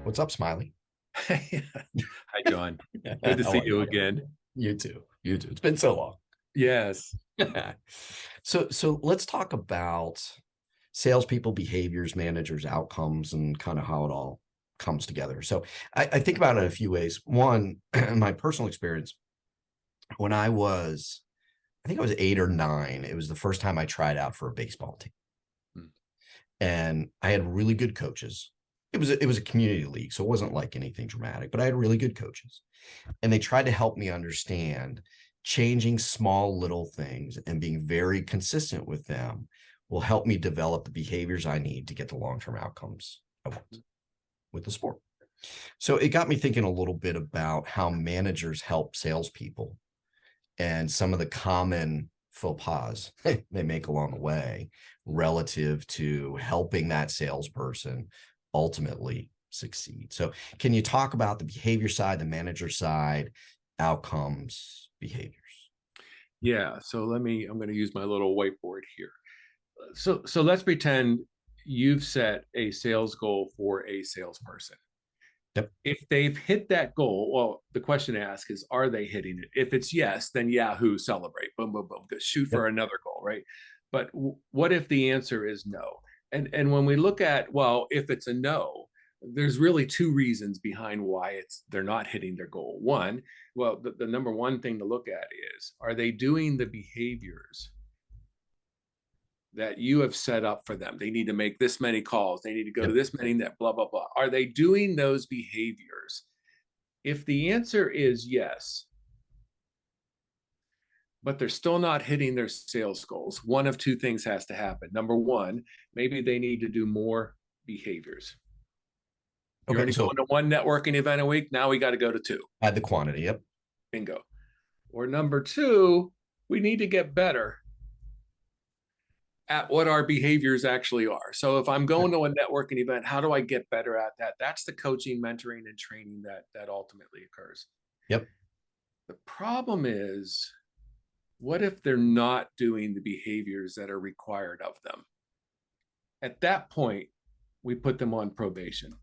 What's up, Smiley? Hi, John. Good to How see are you you? again. You too. You too. It's been so long. Yes. So let's talk about salespeople behaviors, managers, outcomes, and kind of how it all comes together. So I think about it in a few ways. One, my personal experience, when I think I was 8 or 9, it was the first time I tried out for a baseball team. Mm. And I had really good coaches. It was a community league, so it wasn't like anything dramatic, but I had really good coaches. And they tried to help me understand changing small little things and being very consistent with them will help me develop the behaviors I need to get the long-term outcomes I want with the sport. So it got me thinking a little bit about how managers help salespeople and some of the common faux pas they make along the way relative to helping that salesperson ultimately succeed. So, can you talk about the behavior side, the manager side, outcomes, behaviors? Yeah. I'm going to use my little whiteboard here. So let's pretend you've set a sales goal for a salesperson. Yep. If they've hit that goal, well, the question to ask is, are they hitting it? If it's yes, then Yahoo, celebrate, boom, boom, boom, go shoot Yep. for another goal, right? But what if the answer is no? And when we look at, well, if it's a no, there's really two reasons behind why they're not hitting their goal. One, well, the number one thing to look at is, are they doing the behaviors that you have set up for them? They need to make this many calls. They need to go to Yep. this many, that blah, blah, blah. Are they doing those behaviors? If the answer is yes, but they're still not hitting their sales goals, one of two things has to happen. Number one, maybe they need to do more behaviors. You're Okay. only So going to one networking event a week. Now we got to go to two. add the quantity. Yep. Bingo. Or number two, we need to get better at what our behaviors actually are. So if I'm going to a networking event, how do I get better at that? That's the coaching, mentoring, and training that ultimately occurs. Yep. The problem is, what if they're not doing the behaviors that are required of them? At that point, we put them on probation.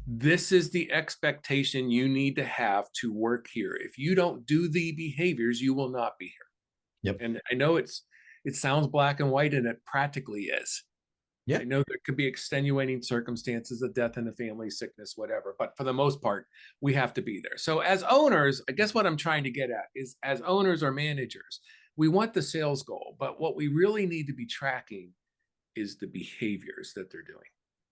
This is the expectation you need to have to work here. If you don't do the behaviors, you will not be here. Yep. And I know it sounds black and white, and it practically is. I Yep. know there could be extenuating circumstances, a death in the family, sickness, whatever, but for the most part, we have to be there. So as owners, I guess what I'm trying to get at is, as owners or managers, we want the sales goal, but what we really need to be tracking is the behaviors that they're doing.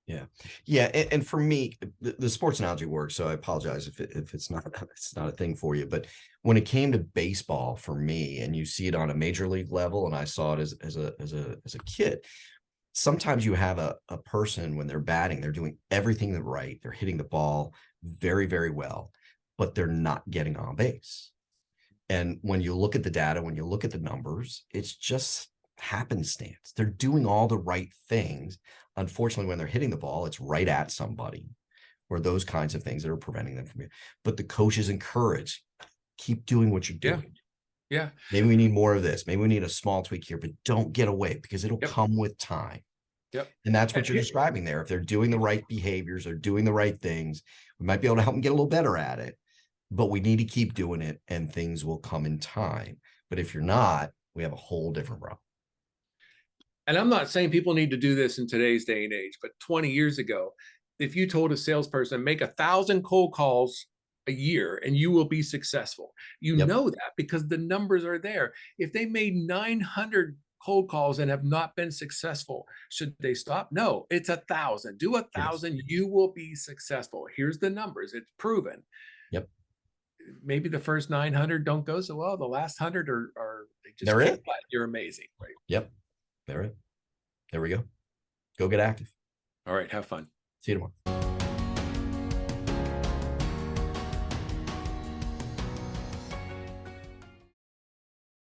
Yeah. Yeah. And for me, the sports analogy works. So I apologize if it's not it's not a thing for you. But when it came to baseball for me, and you see it on a major league level, and I saw it as a kid, sometimes you have a person when they're batting, they're doing everything right. They're hitting the ball very, very well, but they're not getting on base. And when you look at the data, when you look at the numbers, it's just happenstance. They're doing all the right things. Unfortunately, when they're hitting the ball, it's right at somebody or those kinds of things that are preventing them from it. But the coach is encouraged, keep doing what you're Yeah. doing. Yeah. Maybe we need more of this. Maybe we need a small tweak here, but don't get away because it'll Yep. come with time. Yep. And that's And what you're describing there. If they're doing the right behaviors, they're doing the right things, we might be able to help them get a little better at it, but we need to keep doing it and things will come in time. But if you're not, we have a whole different problem. And I'm not saying people need to do this in today's day and age, but 20 years ago, if you told a salesperson, make 1,000 cold calls a year and you will be successful, you Yep. know that because the numbers are there. If they made 900 cold calls and have not been successful, should they stop? No, it's 1,000. Do Yes. 1,000, you will be successful. Here's the numbers. It's proven. Yep. Maybe the first 900 don't go so well. The last 100 they just They're kick it. butt. You're amazing, right? Yep. They're it. There we go. Go get active. All right, have fun. See you tomorrow.